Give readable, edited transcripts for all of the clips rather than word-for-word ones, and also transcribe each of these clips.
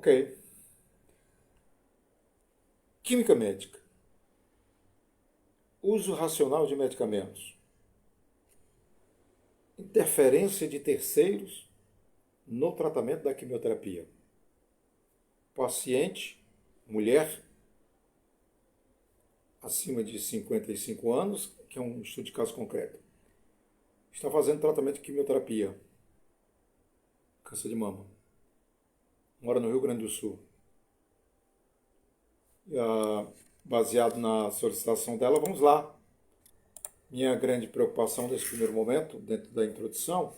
Ok. Química médica. Uso racional de medicamentos. Interferência de terceiros no tratamento da quimioterapia. Paciente, mulher, acima de 55 anos, que é um estudo de caso concreto, está fazendo tratamento de quimioterapia. Câncer de mama. Mora no Rio Grande do Sul. Baseado na solicitação dela, vamos lá. Minha grande preocupação nesse primeiro momento, dentro da introdução,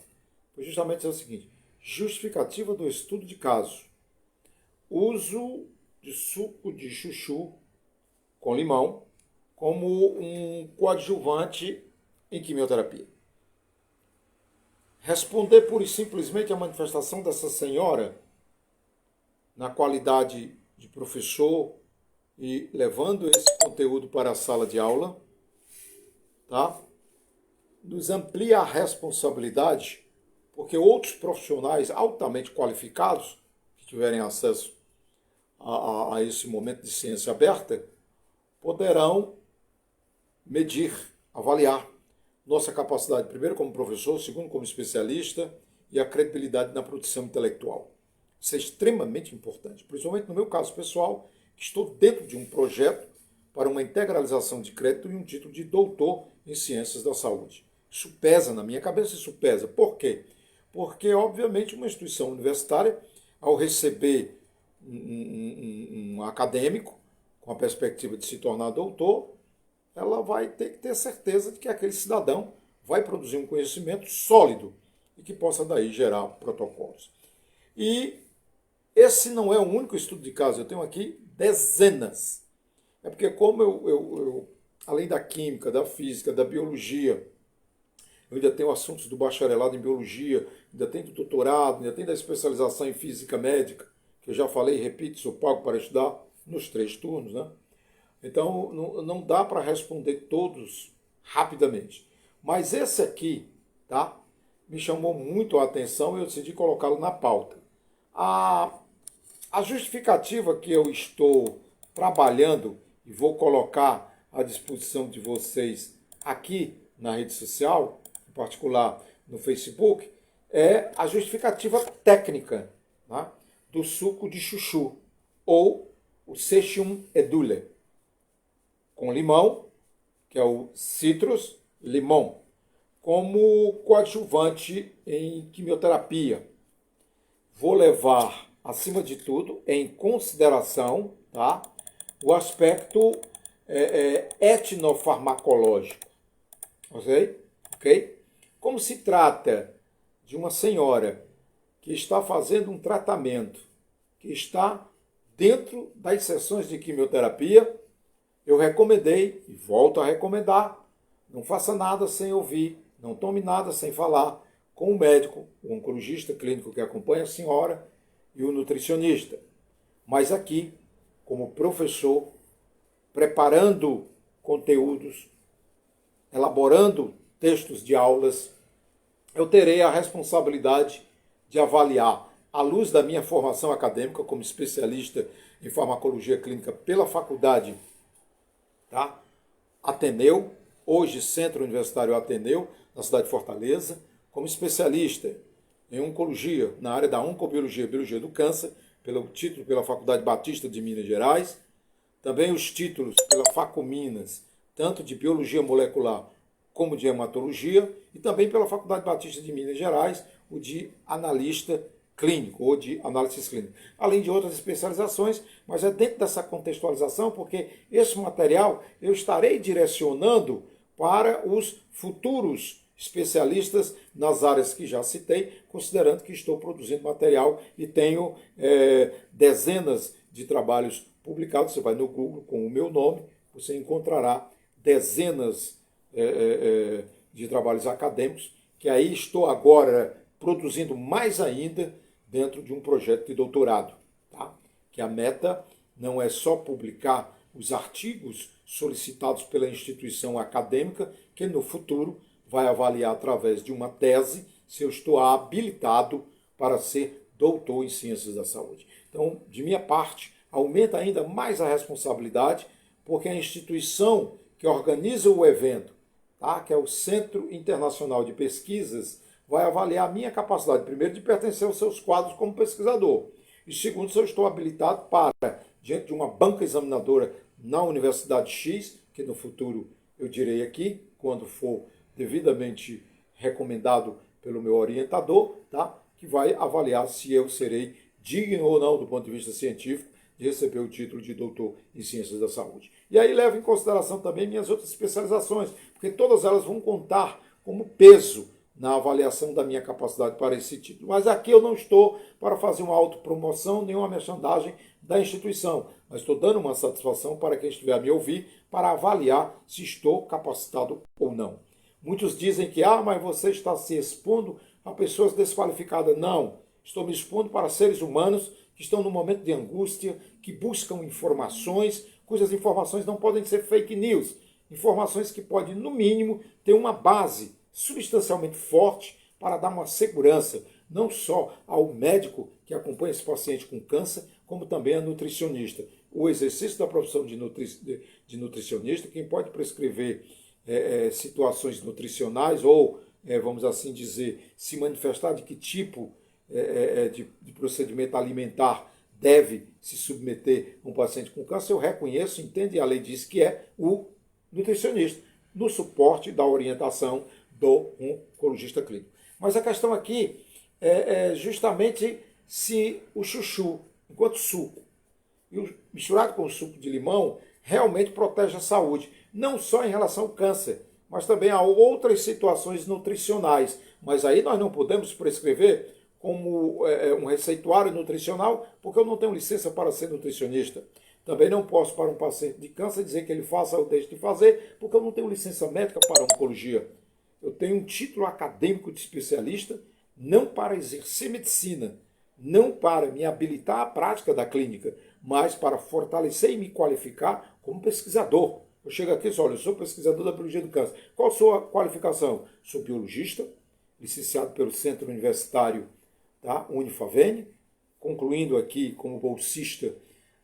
foi justamente dizer o seguinte: justificativa do estudo de caso. Uso de suco de chuchu com limão como um coadjuvante em quimioterapia. Responder pura e simplesmente à manifestação dessa senhora, na qualidade de professor e levando esse conteúdo para a sala de aula, tá? Nos amplia a responsabilidade, porque outros profissionais altamente qualificados, que tiverem acesso a esse momento de ciência aberta, poderão medir, avaliar nossa capacidade, primeiro como professor, segundo como especialista, e a credibilidade na produção intelectual. Isso é extremamente importante, principalmente no meu caso pessoal, que estou dentro de um projeto para uma integralização de crédito e um título de doutor em ciências da saúde. Isso pesa na minha cabeça, isso pesa. Por quê? Porque, obviamente, uma instituição universitária, ao receber um acadêmico com a perspectiva de se tornar doutor, ela vai ter que ter certeza de que aquele cidadão vai produzir um conhecimento sólido e que possa daí gerar protocolos. E esse não é o único estudo de caso, eu tenho aqui dezenas. É porque como eu além da química, da física, da biologia, eu ainda tenho assuntos do bacharelado em biologia, ainda tenho do doutorado, ainda tenho da especialização em física médica, que eu já falei e repito, sou pago para estudar nos 3 turnos, né? Então não dá para responder todos rapidamente. Mas esse aqui, tá? Me chamou muito a atenção e eu decidi colocá-lo na pauta. A justificativa que eu estou trabalhando e vou colocar à disposição de vocês aqui na rede social, em particular no Facebook, é a justificativa técnica, tá? Do suco de chuchu, ou o Sessium edule, com limão, que é o citrus limão, como coadjuvante em quimioterapia. Vou levar, acima de tudo, em consideração, tá, o aspecto etnofarmacológico. Ok? Como se trata de uma senhora que está fazendo um tratamento, que está dentro das sessões de quimioterapia, eu recomendei e volto a recomendar: não faça nada sem ouvir, não tome nada sem falar com o médico, o oncologista clínico que acompanha a senhora e o nutricionista. Mas aqui, como professor, preparando conteúdos, elaborando textos de aulas, eu terei a responsabilidade de avaliar, à luz da minha formação acadêmica como especialista em farmacologia clínica pela faculdade, tá? Ateneu, hoje Centro Universitário Ateneu, na cidade de Fortaleza, como especialista em oncologia, na área da oncobiologia, biologia do câncer, pelo título pela Faculdade Batista de Minas Gerais, também os títulos pela Facominas, tanto de biologia molecular como de hematologia, e também pela Faculdade Batista de Minas Gerais, o de analista clínico, ou de análises clínicas, além de outras especializações, mas é dentro dessa contextualização, porque esse material eu estarei direcionando para os futuros especialistas nas áreas que já citei, considerando que estou produzindo material e tenho dezenas de trabalhos publicados. Você vai no Google com o meu nome, você encontrará dezenas de trabalhos acadêmicos, que aí estou agora produzindo mais ainda dentro de um projeto de doutorado, tá? Que a meta não é só publicar os artigos solicitados pela instituição acadêmica, que no futuro vai avaliar através de uma tese se eu estou habilitado para ser doutor em Ciências da Saúde. Então, de minha parte, aumenta ainda mais a responsabilidade, porque a instituição que organiza o evento, tá, que é o Centro Internacional de Pesquisas, vai avaliar a minha capacidade, primeiro, de pertencer aos seus quadros como pesquisador, e segundo, se eu estou habilitado para, diante de uma banca examinadora na Universidade X, que no futuro eu direi aqui, quando for devidamente recomendado pelo meu orientador, tá, que vai avaliar se eu serei digno ou não, do ponto de vista científico, de receber o título de doutor em Ciências da Saúde. E aí levo em consideração também minhas outras especializações, porque todas elas vão contar como peso na avaliação da minha capacidade para esse título. Mas aqui eu não estou para fazer uma autopromoção, nem uma merchandising da instituição, mas estou dando uma satisfação para quem estiver a me ouvir, para avaliar se estou capacitado ou não. Muitos dizem que, mas você está se expondo a pessoas desqualificadas. Não, estou me expondo para seres humanos que estão num momento de angústia, que buscam informações, cujas informações não podem ser fake news, informações que podem, no mínimo, ter uma base substancialmente forte para dar uma segurança, não só ao médico que acompanha esse paciente com câncer, como também a nutricionista. O exercício da profissão de nutricionista, quem pode prescrever situações nutricionais ou, vamos assim dizer, se manifestar de que tipo de procedimento alimentar deve se submeter um paciente com câncer, eu reconheço, entendo, e a lei diz que é o nutricionista, no suporte da orientação do oncologista clínico. Mas a questão aqui é justamente se o chuchu, enquanto suco, misturado com o suco de limão, realmente protege a saúde, não só em relação ao câncer, mas também a outras situações nutricionais. Mas aí nós não podemos prescrever como um receituário nutricional, porque eu não tenho licença para ser nutricionista. Também não posso, para um paciente de câncer, dizer que ele faça ou deixe de fazer, porque eu não tenho licença médica para oncologia. Eu tenho um título acadêmico de especialista, não para exercer medicina, não para me habilitar à prática da clínica, mas para fortalecer e me qualificar como pesquisador. Eu chego aqui e digo, olha, eu sou pesquisador da biologia do câncer. Qual a sua qualificação? Sou biologista, licenciado pelo Centro Universitário, tá, Unifavene, concluindo aqui como bolsista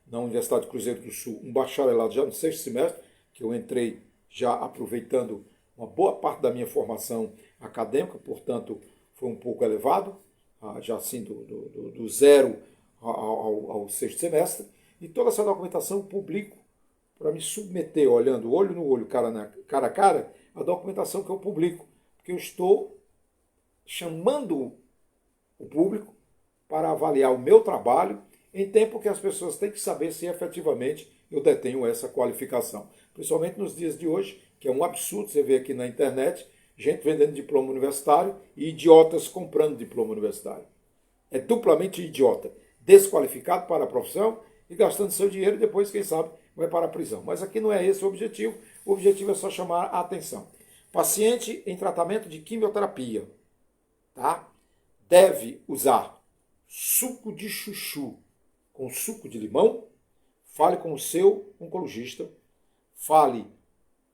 na Universidade de Cruzeiro do Sul, um bacharelado já no 6º semestre, que eu entrei já aproveitando uma boa parte da minha formação acadêmica, portanto, foi um pouco elevado, já assim do zero ao 6º semestre, e toda essa documentação eu publico para me submeter, olhando olho no olho, cara a cara, a documentação que eu publico, porque eu estou chamando o público para avaliar o meu trabalho em tempo que as pessoas têm que saber se efetivamente eu detenho essa qualificação. Principalmente nos dias de hoje, que é um absurdo você ver aqui na internet gente vendendo diploma universitário e idiotas comprando diploma universitário. É duplamente idiota, desqualificado para a profissão e gastando seu dinheiro e depois, quem sabe, vai para a prisão. Mas aqui não é esse o objetivo é só chamar a atenção. Paciente em tratamento de quimioterapia, tá? Deve usar suco de chuchu com suco de limão, fale com o seu oncologista, fale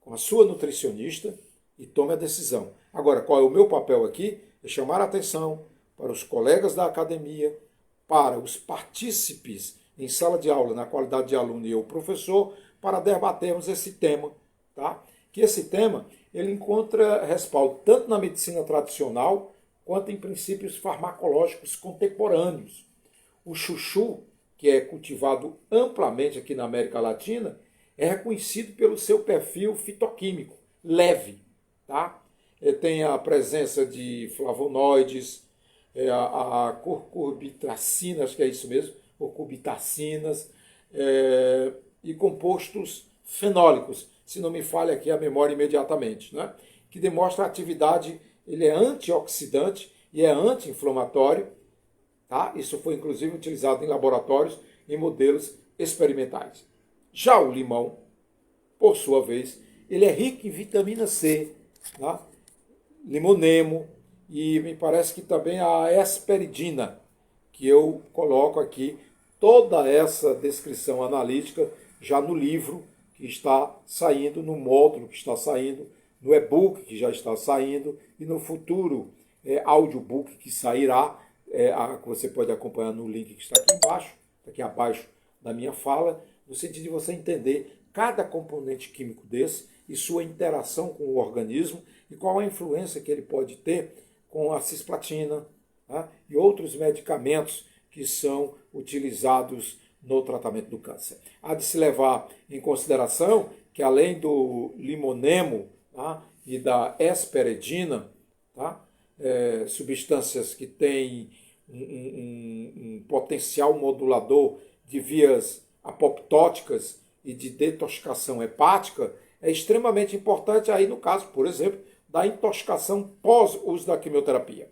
com a sua nutricionista e tome a decisão. Agora, qual é o meu papel aqui? É chamar a atenção para os colegas da academia, para os partícipes em sala de aula, na qualidade de aluno e eu, professor, para debatermos esse tema, tá? Que esse tema, ele encontra respaldo tanto na medicina tradicional, quanto em princípios farmacológicos contemporâneos. O chuchu, que é cultivado amplamente aqui na América Latina, é reconhecido pelo seu perfil fitoquímico, leve, tá? Tem a presença de flavonoides, a curcubitacina, acho que é isso mesmo, curcubitacinas, e compostos fenólicos, se não me falha aqui a memória imediatamente, né? Que demonstra a atividade, ele é antioxidante e é anti-inflamatório, tá? Isso foi inclusive utilizado em laboratórios em modelos experimentais. Já o limão, por sua vez, ele é rico em vitamina C, tá? Limonemo, e me parece que também a hesperidina, que eu coloco aqui toda essa descrição analítica já no livro que está saindo, no módulo que está saindo, no e-book que já está saindo e no futuro audiobook que sairá que você pode acompanhar no link que está aqui abaixo da minha fala, no sentido de você entender cada componente químico desse e sua interação com o organismo e qual a influência que ele pode ter com a cisplatina, tá? E outros medicamentos que são utilizados no tratamento do câncer. Há de se levar em consideração que além do limonemo, tá, e da hesperidina, tá, substâncias que têm um potencial modulador de vias apoptóticas e de detoxicação hepática, é extremamente importante aí no caso, por exemplo, da intoxicação pós-uso da quimioterapia.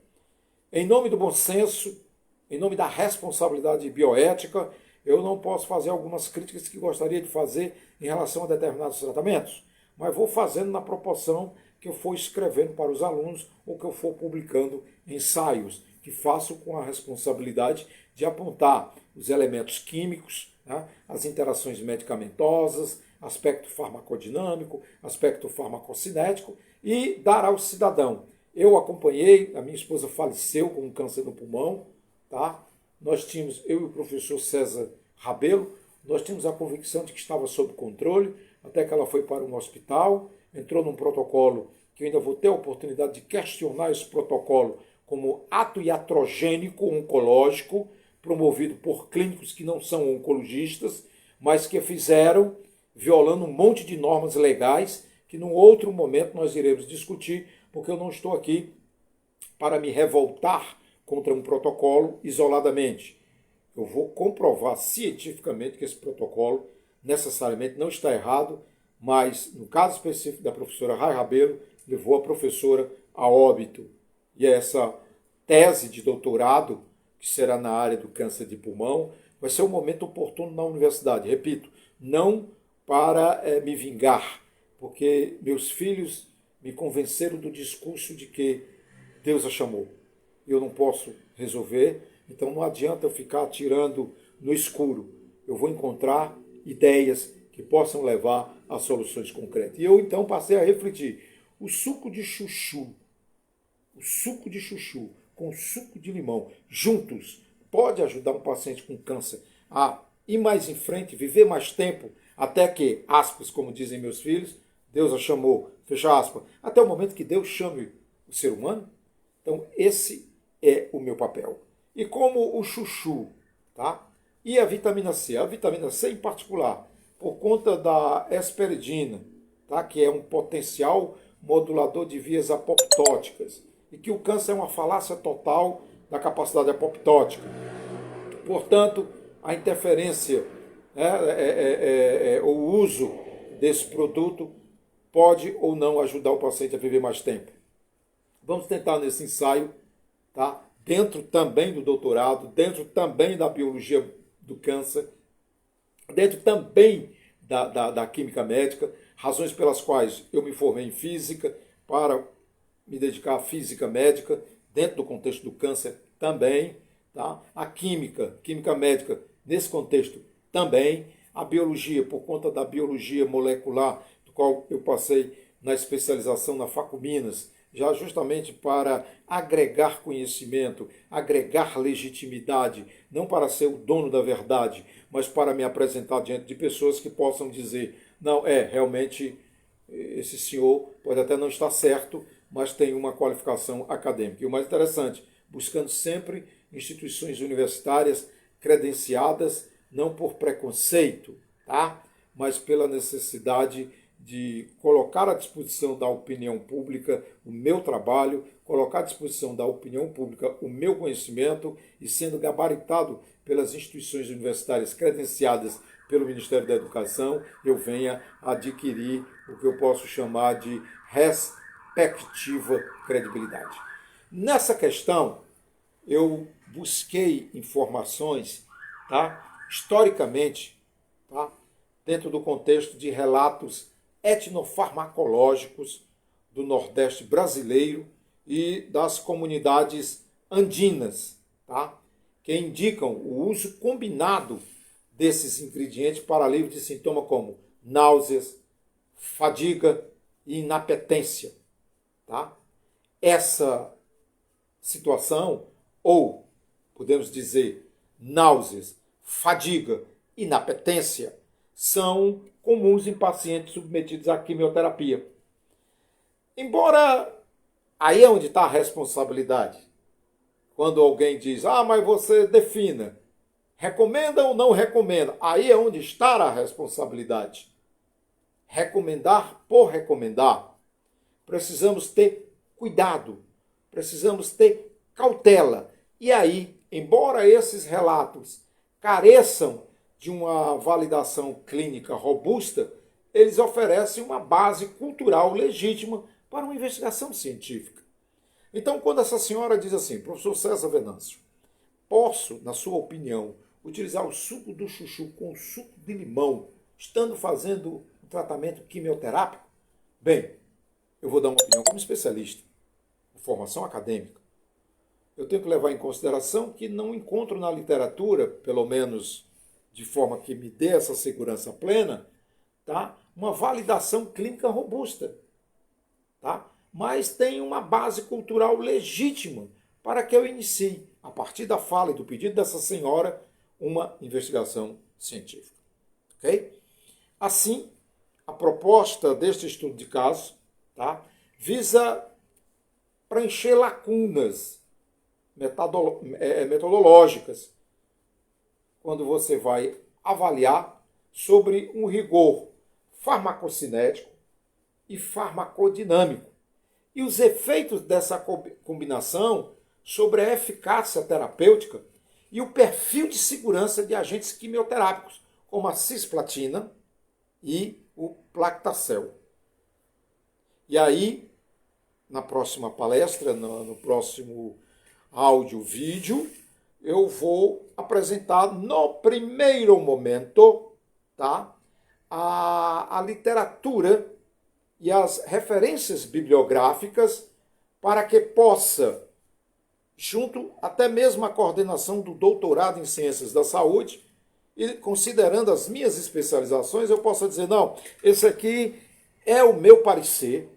Em nome do bom senso, em nome da responsabilidade bioética, eu não posso fazer algumas críticas que gostaria de fazer em relação a determinados tratamentos, mas vou fazendo na proporção que eu for escrevendo para os alunos ou que eu for publicando ensaios, que faço com a responsabilidade de apontar os elementos químicos, né, as interações medicamentosas, aspecto farmacodinâmico, aspecto farmacocinético e dar ao cidadão. Eu acompanhei, a minha esposa faleceu com um câncer no pulmão, tá? Nós tínhamos, eu e o professor César Rabelo, nós tínhamos a convicção de que estava sob controle, até que ela foi para um hospital, entrou num protocolo que eu ainda vou ter a oportunidade de questionar esse protocolo como ato iatrogênico oncológico, promovido por clínicos que não são oncologistas, mas que fizeram violando um monte de normas legais que num outro momento nós iremos discutir, porque eu não estou aqui para me revoltar contra um protocolo isoladamente. Eu vou comprovar cientificamente que esse protocolo necessariamente não está errado, mas no caso específico da professora Rai Rabelo, levou a professora a óbito. E essa tese de doutorado, que será na área do câncer de pulmão, vai ser um momento oportuno na universidade. Repito, não para me vingar, porque meus filhos me convenceram do discurso de que Deus a chamou. Eu não posso resolver, então não adianta eu ficar atirando no escuro. Eu vou encontrar ideias que possam levar a soluções concretas. E eu então passei a refletir. O suco de chuchu com suco de limão, juntos, pode ajudar um paciente com câncer a ir mais em frente, viver mais tempo, até que, aspas, como dizem meus filhos, Deus a chamou, fecha aspas, até o momento que Deus chame o ser humano. Então, esse é o meu papel. E como o chuchu, tá? E a vitamina C em particular, por conta da hesperidina, tá? Que é um potencial modulador de vias apoptóticas, e que o câncer é uma falácia total da capacidade apoptótica. Portanto, a interferência, o uso desse produto pode ou não ajudar o paciente a viver mais tempo. Vamos tentar nesse ensaio, tá? Dentro também do doutorado, dentro também da biologia do câncer, dentro também da química médica, razões pelas quais eu me formei em física para me dedicar à física médica, dentro do contexto do câncer também, tá? A química médica nesse contexto também, a biologia, por conta da biologia molecular, do qual eu passei na especialização na Facuminas, já justamente para agregar conhecimento, agregar legitimidade, não para ser o dono da verdade, mas para me apresentar diante de pessoas que possam dizer, não, realmente esse senhor pode até não estar certo, mas tem uma qualificação acadêmica. E o mais interessante, buscando sempre instituições universitárias credenciadas, não por preconceito, tá? Mas pela necessidade de colocar à disposição da opinião pública o meu trabalho, colocar à disposição da opinião pública o meu conhecimento e sendo gabaritado pelas instituições universitárias credenciadas pelo Ministério da Educação, eu venha adquirir o que eu posso chamar de respectiva credibilidade. Nessa questão, eu busquei informações, tá, historicamente, tá, dentro do contexto de relatos etnofarmacológicos do Nordeste brasileiro e das comunidades andinas, tá, que indicam o uso combinado desses ingredientes para alívio de sintomas como náuseas, fadiga e inapetência. Tá? Essa situação, ou podemos dizer náuseas, fadiga, inapetência, são comuns em pacientes submetidos à quimioterapia. Embora aí é onde está a responsabilidade. Quando alguém diz, mas você defina, recomenda ou não recomenda? Aí é onde está a responsabilidade. Recomendar por recomendar. Precisamos ter cuidado, precisamos ter cautela. E aí, embora esses relatos careçam de uma validação clínica robusta, eles oferecem uma base cultural legítima para uma investigação científica. Então, quando essa senhora diz assim, professor César Venâncio, posso, na sua opinião, utilizar o suco do chuchu com suco de limão, estando fazendo um tratamento quimioterápico? Bem, eu vou dar uma opinião como especialista, com formação acadêmica. Eu tenho que levar em consideração que não encontro na literatura, pelo menos de forma que me dê essa segurança plena, tá? Uma validação clínica robusta. Tá? Mas tem uma base cultural legítima para que eu inicie, a partir da fala e do pedido dessa senhora, uma investigação científica. Okay? Assim, a proposta deste estudo de caso, tá, visa preencher lacunas metodológicas quando você vai avaliar sobre um rigor farmacocinético e farmacodinâmico e os efeitos dessa combinação sobre a eficácia terapêutica e o perfil de segurança de agentes quimioterápicos, como a cisplatina e o Plactacel. E aí, na próxima palestra, no próximo áudio, vídeo, eu vou apresentar no primeiro momento, tá, a literatura e as referências bibliográficas para que possa, junto até mesmo à coordenação do doutorado em Ciências da Saúde, e considerando as minhas especializações, eu possa dizer, não, esse aqui é o meu parecer,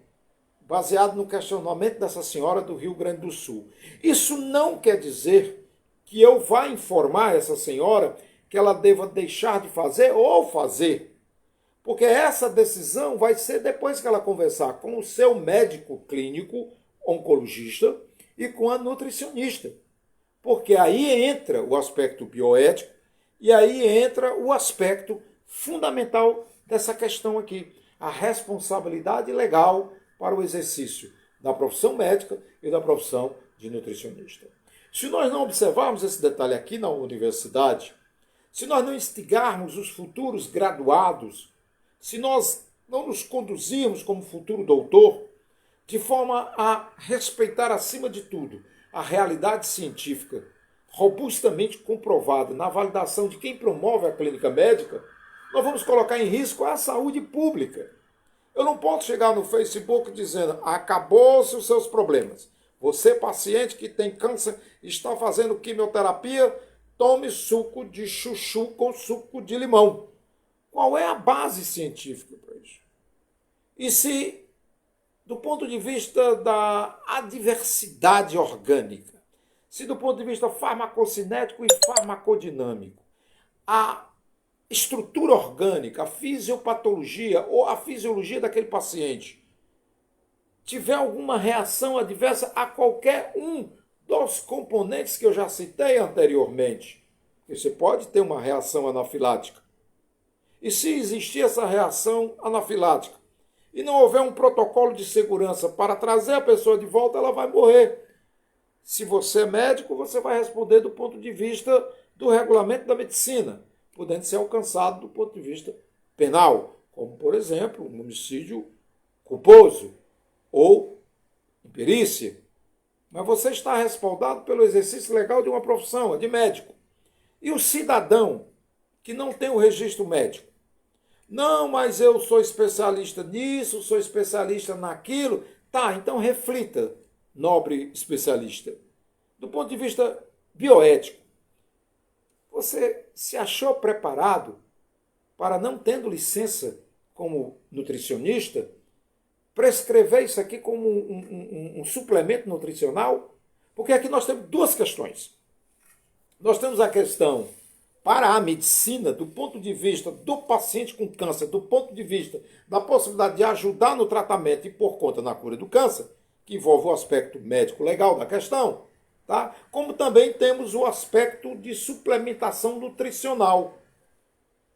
baseado no questionamento dessa senhora do Rio Grande do Sul. Isso não quer dizer que eu vá informar essa senhora que ela deva deixar de fazer ou fazer. Porque essa decisão vai ser depois que ela conversar com o seu médico clínico, oncologista, e com a nutricionista. Porque aí entra o aspecto bioético e aí entra o aspecto fundamental dessa questão aqui, a responsabilidade legal para o exercício da profissão médica e da profissão de nutricionista. Se nós não observarmos esse detalhe aqui na universidade, se nós não instigarmos os futuros graduados, se nós não nos conduzirmos como futuro doutor, de forma a respeitar, acima de tudo, a realidade científica, robustamente comprovada na validação de quem promove a clínica médica, nós vamos colocar em risco a saúde pública. Eu não posso chegar no Facebook dizendo, acabou-se os seus problemas. Você, paciente que tem câncer, está fazendo quimioterapia, tome suco de chuchu com suco de limão. Qual é a base científica para isso? E se, do ponto de vista da adversidade orgânica, se do ponto de vista farmacocinético e farmacodinâmico, a estrutura orgânica, a fisiopatologia ou a fisiologia daquele paciente tiver alguma reação adversa a qualquer um dos componentes que eu já citei anteriormente, você pode ter uma reação anafilática. E se existir essa reação anafilática e não houver um protocolo de segurança para trazer a pessoa de volta, ela vai morrer. Se você é médico, você vai responder do ponto de vista do regulamento da medicina, podendo ser alcançado do ponto de vista penal, como, por exemplo, um homicídio culposo ou imperícia. Mas você está respaldado pelo exercício legal de uma profissão, a de médico. E o cidadão que não tem o registro médico? Não, mas eu sou especialista nisso, sou especialista naquilo. Tá, então reflita, nobre especialista. Do ponto de vista bioético, você se achou preparado para, não tendo licença como nutricionista, prescrever isso aqui como um suplemento nutricional? Porque aqui nós temos duas questões. Nós temos a questão para a medicina, do ponto de vista do paciente com câncer, do ponto de vista da possibilidade de ajudar no tratamento e por conta na cura do câncer, que envolve o aspecto médico legal da questão, tá? Como também temos o aspecto de suplementação nutricional,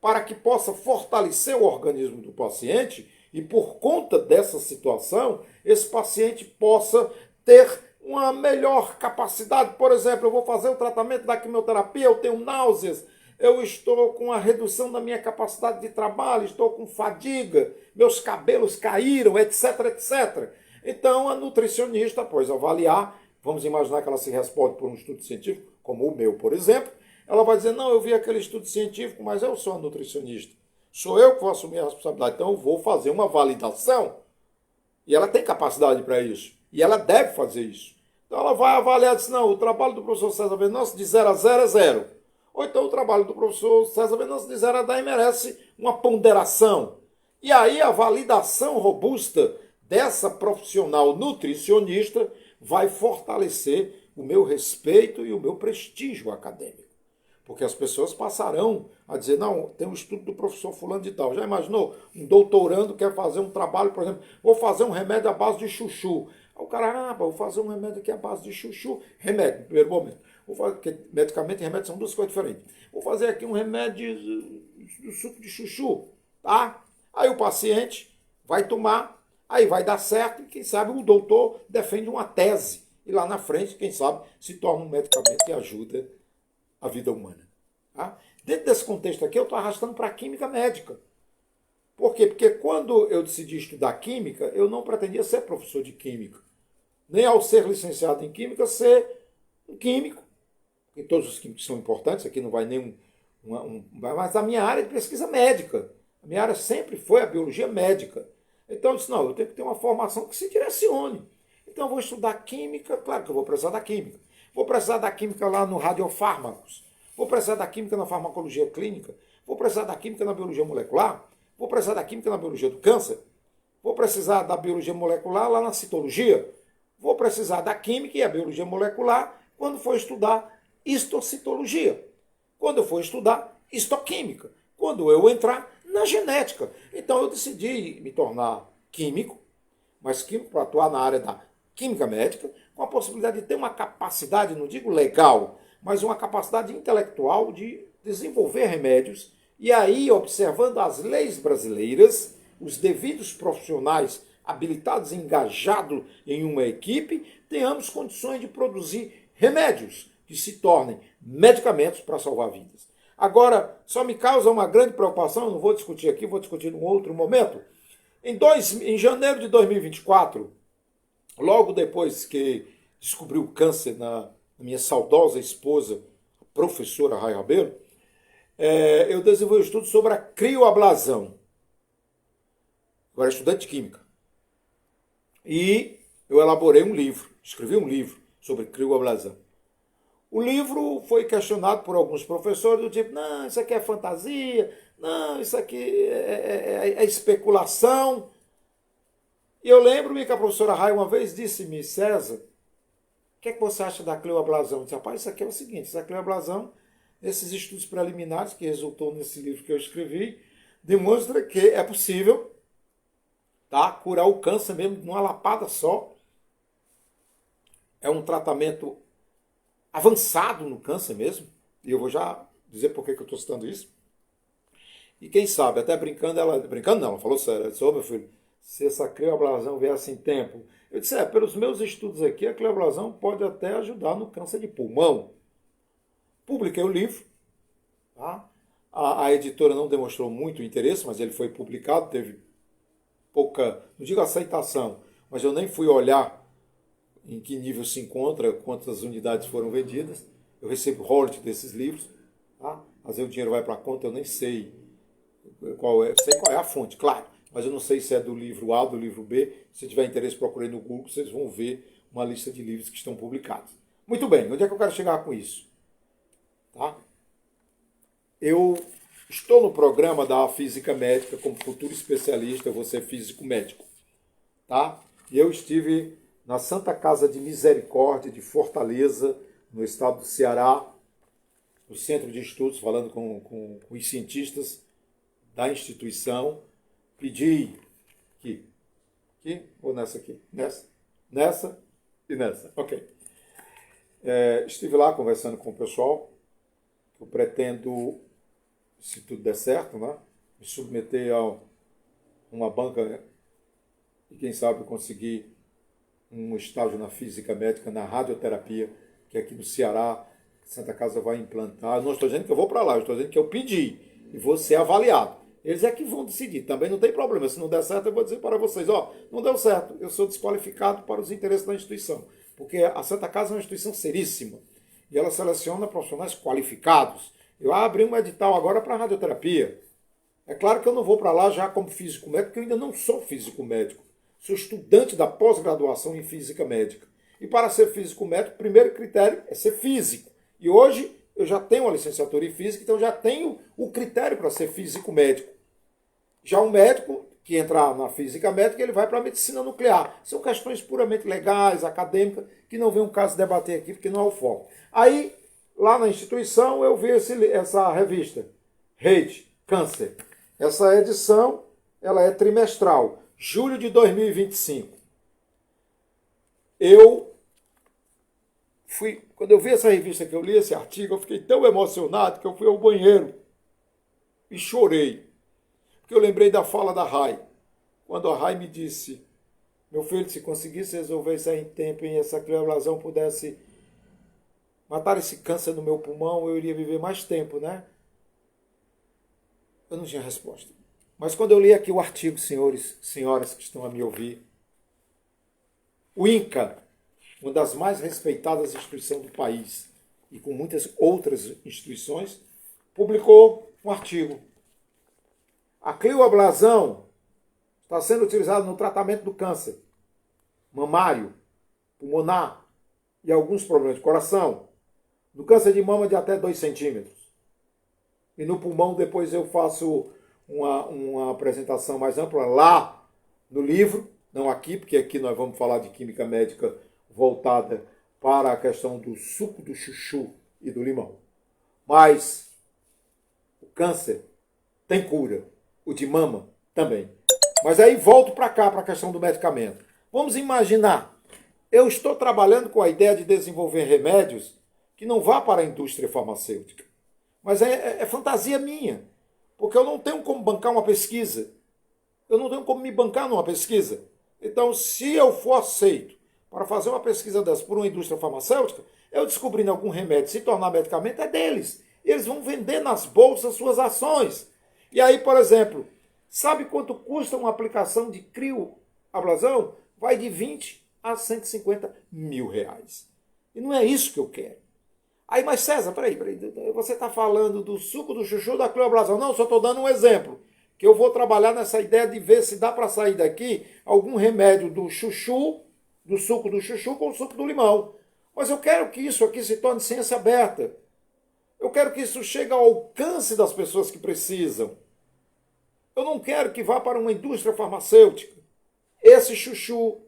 para que possa fortalecer o organismo do paciente e por conta dessa situação, esse paciente possa ter uma melhor capacidade. Por exemplo, eu vou fazer o tratamento da quimioterapia, eu tenho náuseas, eu estou com a redução da minha capacidade de trabalho, estou com fadiga, meus cabelos caíram, etc, etc. Então, a nutricionista, após avaliar, vamos imaginar que ela se responde por um estudo científico, como o meu, por exemplo, ela vai dizer, não, eu vi aquele estudo científico, mas eu sou a nutricionista. Sou eu que vou assumir a responsabilidade, então eu vou fazer uma validação. E ela tem capacidade para isso. E ela deve fazer isso. Então ela vai avaliar e diz, não, o trabalho do professor César Venâncio de 0 a 0 é 0. Ou então o trabalho do professor César Venâncio de 0 a 10 merece uma ponderação. E aí a validação robusta dessa profissional nutricionista vai fortalecer o meu respeito e o meu prestígio acadêmico. Porque as pessoas passarão a dizer, não, tem um estudo do professor fulano de tal. Já imaginou? Um doutorando quer fazer um trabalho, por exemplo, vou fazer um remédio à base de chuchu. Aí o cara, vou fazer um remédio aqui à base de chuchu. Remédio, no primeiro momento. Vou fazer, porque medicamento e remédio são duas coisas diferentes. Vou fazer aqui um remédio do suco de chuchu, tá? Aí o paciente vai tomar, aí vai dar certo, e quem sabe o doutor defende uma tese. E lá na frente, quem sabe, se torna um medicamento que ajuda a vida humana. Tá? Dentro desse contexto aqui, eu estou arrastando para a química médica. Por quê? Porque quando eu decidi estudar química, eu não pretendia ser professor de química. Nem ao ser licenciado em química, ser um químico. E todos os químicos são importantes, aqui não vai nem mas a minha área de pesquisa médica. A minha área sempre foi a biologia médica. Então eu disse, não, eu tenho que ter uma formação que se direcione. Então eu vou estudar química, claro que eu vou precisar da química. Vou precisar da química lá no radiofármacos. Vou precisar da química na farmacologia clínica. Vou precisar da química na biologia molecular. Vou precisar da química na biologia do câncer. Vou precisar da biologia molecular lá na citologia. Vou precisar da química e a biologia molecular quando for estudar histocitologia. Quando eu for estudar histoquímica. Quando eu entrar na genética. Então eu decidi me tornar químico, mas químico para atuar na área da química médica, com a possibilidade de ter uma capacidade, não digo legal, mas uma capacidade intelectual de desenvolver remédios e aí, observando as leis brasileiras, os devidos profissionais habilitados e engajados em uma equipe, tenhamos condições de produzir remédios que se tornem medicamentos para salvar vidas. Agora, só me causa uma grande preocupação, eu não vou discutir aqui, vou discutir num outro momento. Em janeiro de 2024, logo depois que descobri o câncer na minha saudosa esposa, a professora Raia Rabelo, eu desenvolvi um estudo sobre a crioablação. Eu era estudante de química. E eu elaborei um livro, escrevi um livro sobre crioablação. O livro foi questionado por alguns professores do tipo, não, isso aqui é fantasia, não, isso aqui é especulação. E eu lembro-me que a professora Raia uma vez disse-me, César, o que é que você acha da crioablação? Eu disse, rapaz, isso aqui é o seguinte, essa crioablação, esses estudos preliminares que resultou nesse livro que eu escrevi, demonstra que é possível, tá, curar o câncer mesmo numa lapada só. É um tratamento avançado no câncer mesmo, e eu vou já dizer por que eu estou citando isso. E quem sabe, até brincando, ela falou sério, ela disse, ô meu filho, se essa crioablação viesse em tempo, eu disse, pelos meus estudos aqui, a crioablação pode até ajudar no câncer de pulmão. Publiquei o livro, tá? A editora não demonstrou muito interesse, mas ele foi publicado, teve pouca, não digo aceitação, mas eu nem fui olhar em que nível se encontra, quantas unidades foram vendidas. Eu recebo royalties desses livros, tá? Às vezes o dinheiro vai para a conta, eu nem sei qual é a fonte, claro, mas eu não sei se é do livro A, do livro B. Se tiver interesse, procurei no Google, vocês vão ver uma lista de livros que estão publicados. Muito bem, onde é que eu quero chegar com isso? Tá? Eu estou no programa da Física Médica, como futuro especialista, eu vou ser físico médico. Tá? E eu estive na Santa Casa de Misericórdia de Fortaleza, no estado do Ceará, o centro de estudos, falando com os cientistas da instituição, pedi aqui ou nessa aqui? Nessa e nessa. Ok. Estive lá conversando com o pessoal. Eu pretendo, se tudo der certo, né, me submeter a uma banca, né, e quem sabe conseguir um estágio na física médica, na radioterapia, que aqui no Ceará, Santa Casa vai implantar. Eu não estou dizendo que eu vou para lá, eu estou dizendo que eu pedi e vou ser avaliado. Eles é que vão decidir, também não tem problema. Se não der certo, eu vou dizer para vocês, não deu certo, eu sou desqualificado para os interesses da instituição. Porque a Santa Casa é uma instituição seríssima e ela seleciona profissionais qualificados. Eu abri um edital agora para radioterapia. É claro que eu não vou para lá já como físico médico, porque eu ainda não sou físico médico. Sou estudante da pós-graduação em física médica. E para ser físico médico, o primeiro critério é ser físico. E hoje eu já tenho a licenciatura em física, então já tenho o critério para ser físico médico. Já um médico que entrar na física médica, ele vai para a medicina nuclear. São questões puramente legais, acadêmicas, que não vem um caso debater aqui, porque não é o foco. Aí, lá na instituição, eu vi essa revista, Rede Câncer. Essa edição, ela é trimestral, julho de 2025. Quando eu vi essa revista, que eu li esse artigo, eu fiquei tão emocionado que eu fui ao banheiro e chorei. Porque eu lembrei da fala da Rai. Quando a Rai me disse, meu filho, se conseguisse resolver isso aí em tempo e essa cleoblasão pudesse matar esse câncer no meu pulmão, eu iria viver mais tempo, né? Eu não tinha resposta. Mas quando eu li aqui o artigo, senhores, senhoras que estão a me ouvir, o INCA, uma das mais respeitadas instituições do país, e com muitas outras instituições, publicou um artigo. A cleoblasão está sendo utilizada no tratamento do câncer mamário, pulmonar e alguns problemas de coração, no câncer de mama de até 2 centímetros. E no pulmão, depois eu faço uma apresentação mais ampla lá no livro, não aqui, porque aqui nós vamos falar de química médica voltada para a questão do suco do chuchu e do limão. Mas o câncer tem cura, o de mama também. Mas aí volto para cá, para a questão do medicamento. Vamos imaginar, eu estou trabalhando com a ideia de desenvolver remédios que não vá para a indústria farmacêutica. Mas é fantasia minha, porque eu não tenho como bancar uma pesquisa. Eu não tenho como me bancar numa pesquisa. Então, se eu for aceito para fazer uma pesquisa dessa por uma indústria farmacêutica, eu descobrindo algum remédio se tornar medicamento, é deles. Eles vão vender nas bolsas suas ações. E aí, por exemplo, sabe quanto custa uma aplicação de crioablazão? Vai de 20 a 150 mil reais. E não é isso que eu quero. Aí, mas César, peraí, você está falando do suco do chuchu da cleoblasão. Não, só estou dando um exemplo. Que eu vou trabalhar nessa ideia de ver se dá para sair daqui algum remédio do chuchu, do suco do chuchu com o suco do limão. Mas eu quero que isso aqui se torne ciência aberta. Eu quero que isso chegue ao alcance das pessoas que precisam. Eu não quero que vá para uma indústria farmacêutica. Esse chuchu,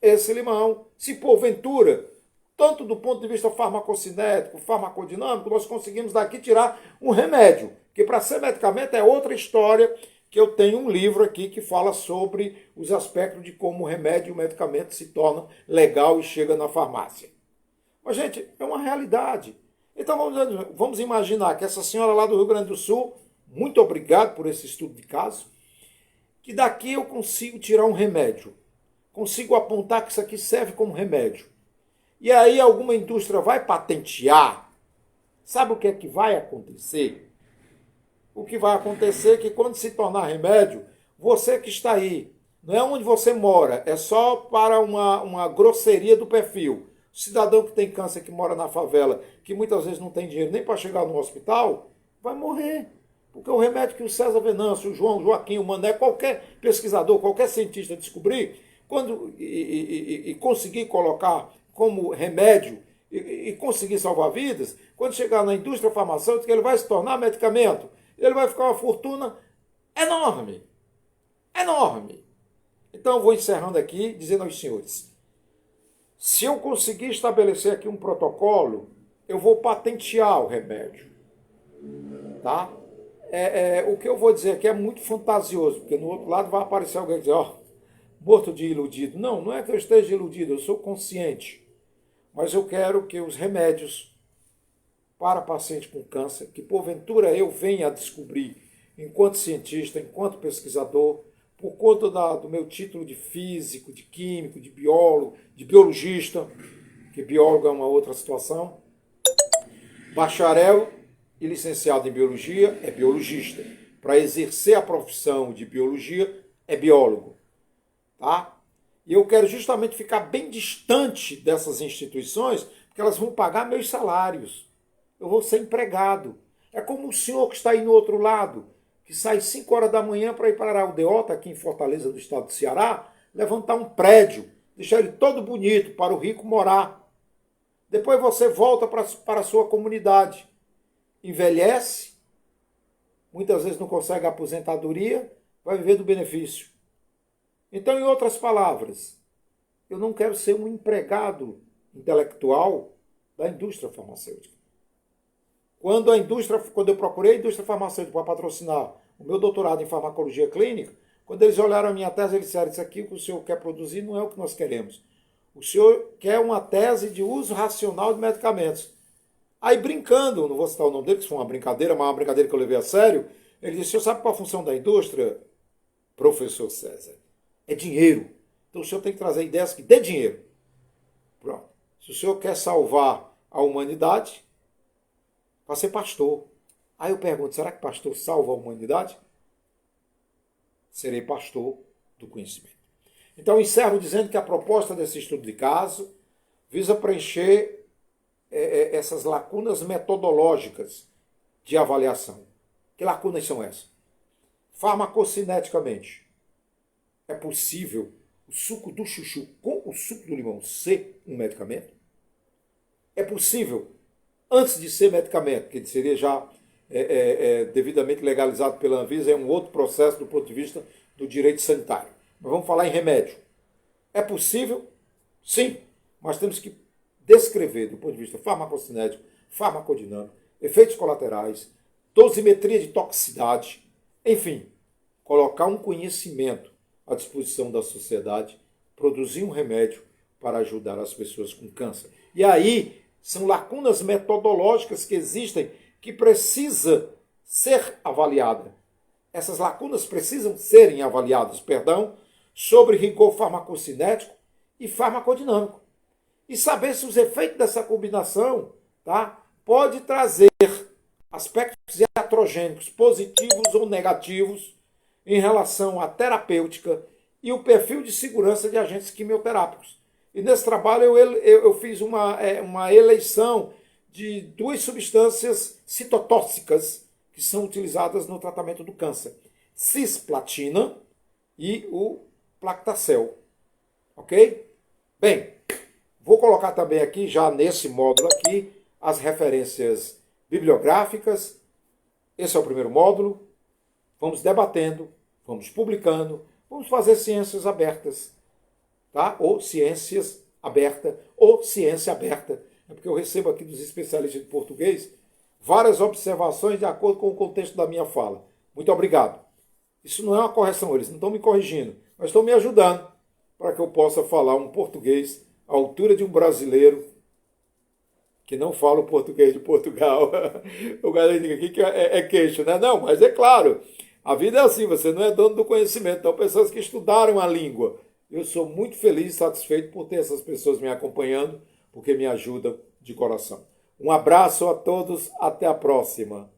esse limão, se porventura, tanto do ponto de vista farmacocinético, farmacodinâmico, nós conseguimos daqui tirar um remédio. Que para ser medicamento é outra história, que eu tenho um livro aqui que fala sobre os aspectos de como o remédio e o medicamento se tornam legal e chega na farmácia. Mas, gente, é uma realidade. Então, vamos imaginar que essa senhora lá do Rio Grande do Sul, muito obrigado por esse estudo de caso, que daqui eu consigo tirar um remédio. Consigo apontar que isso aqui serve como remédio. E aí alguma indústria vai patentear. Sabe o que é que vai acontecer? O que vai acontecer é que quando se tornar remédio, você que está aí, não é onde você mora, é só para uma grosseria do perfil. O cidadão que tem câncer, que mora na favela, que muitas vezes não tem dinheiro nem para chegar no hospital, vai morrer. Porque o remédio que o César Venâncio, o João, o Joaquim, o Mané, qualquer pesquisador, qualquer cientista descobrir, e conseguir colocar como remédio e conseguir salvar vidas, quando chegar na indústria farmacêutica, ele vai se tornar medicamento. Ele vai ficar uma fortuna enorme. Enorme. Então, eu vou encerrando aqui, dizendo aos senhores, se eu conseguir estabelecer aqui um protocolo eu vou patentear o remédio, tá? O que eu vou dizer aqui é muito fantasioso, porque no outro lado vai aparecer alguém e dizer, ó, morto de iludido. Não, não é que eu esteja iludido, eu sou consciente. Mas eu quero que os remédios para paciente com câncer, que porventura eu venha a descobrir enquanto cientista, enquanto pesquisador, por conta do meu título de físico, de químico, de biólogo, de biologista, que biólogo é uma outra situação, bacharel e licenciado em biologia é biologista. Para exercer a profissão de biologia é biólogo. Tá? E eu quero justamente ficar bem distante dessas instituições, porque elas vão pagar meus salários. Eu vou ser empregado. É como o senhor que está aí no outro lado, que sai 5 horas da manhã para ir para a aldeota, aqui em Fortaleza, do estado do Ceará, levantar um prédio, deixar ele todo bonito para o rico morar. Depois você volta para a sua comunidade. Envelhece, muitas vezes não consegue a aposentadoria, vai viver do benefício. Então, em outras palavras, eu não quero ser um empregado intelectual da indústria farmacêutica. Quando eu procurei a indústria farmacêutica para patrocinar o meu doutorado em farmacologia clínica, quando eles olharam a minha tese, eles disseram, isso aqui que o senhor quer produzir não é o que nós queremos. O senhor quer uma tese de uso racional de medicamentos. Aí, brincando, não vou citar o nome dele, que foi uma brincadeira, mas uma brincadeira que eu levei a sério, ele disse, o senhor sabe qual a função da indústria, professor César? É dinheiro. Então o senhor tem que trazer ideias que dê dinheiro. Pronto. Se o senhor quer salvar a humanidade, vai ser pastor. Aí eu pergunto, será que pastor salva a humanidade? Serei pastor do conhecimento. Então encerro dizendo que a proposta desse estudo de caso visa preencher essas lacunas metodológicas de avaliação. Que lacunas são essas? Farmacocineticamente, é possível o suco do chuchu com o suco do limão ser um medicamento? É possível, antes de ser medicamento, que seria já devidamente legalizado pela Anvisa, é um outro processo do ponto de vista do direito sanitário. Mas vamos falar em remédio. É possível? Sim, mas temos que descrever do ponto de vista farmacocinético, farmacodinâmico, efeitos colaterais, dosimetria de toxicidade, enfim, colocar um conhecimento à disposição da sociedade, produzir um remédio para ajudar as pessoas com câncer. E aí são lacunas metodológicas que existem que precisa ser avaliada. Essas lacunas precisam serem avaliadas, sobre rigor farmacocinético e farmacodinâmico. E saber se os efeitos dessa combinação, tá, pode trazer aspectos iatrogênicos positivos ou negativos em relação à terapêutica e o perfil de segurança de agentes quimioterápicos. E nesse trabalho eu fiz uma eleição de 2 substâncias citotóxicas que são utilizadas no tratamento do câncer. Cisplatina e o Plactacel. Ok? Bem, vou colocar também aqui, já nesse módulo aqui, as referências bibliográficas. Esse é o primeiro módulo. Vamos debatendo, vamos publicando, vamos fazer ciências abertas, tá? Ou ciências aberta, ou ciência aberta. É porque eu recebo aqui dos especialistas de português várias observações de acordo com o contexto da minha fala. Muito obrigado. Isso não é uma correção, eles não estão me corrigindo, mas estão me ajudando para que eu possa falar um português à altura de um brasileiro que não fala o português de Portugal. O galera diz aqui que é queixo, né? Não, mas é claro, a vida é assim, você não é dono do conhecimento. Então, pessoas que estudaram a língua. Eu sou muito feliz e satisfeito por ter essas pessoas me acompanhando, porque me ajudam de coração. Um abraço a todos, até a próxima.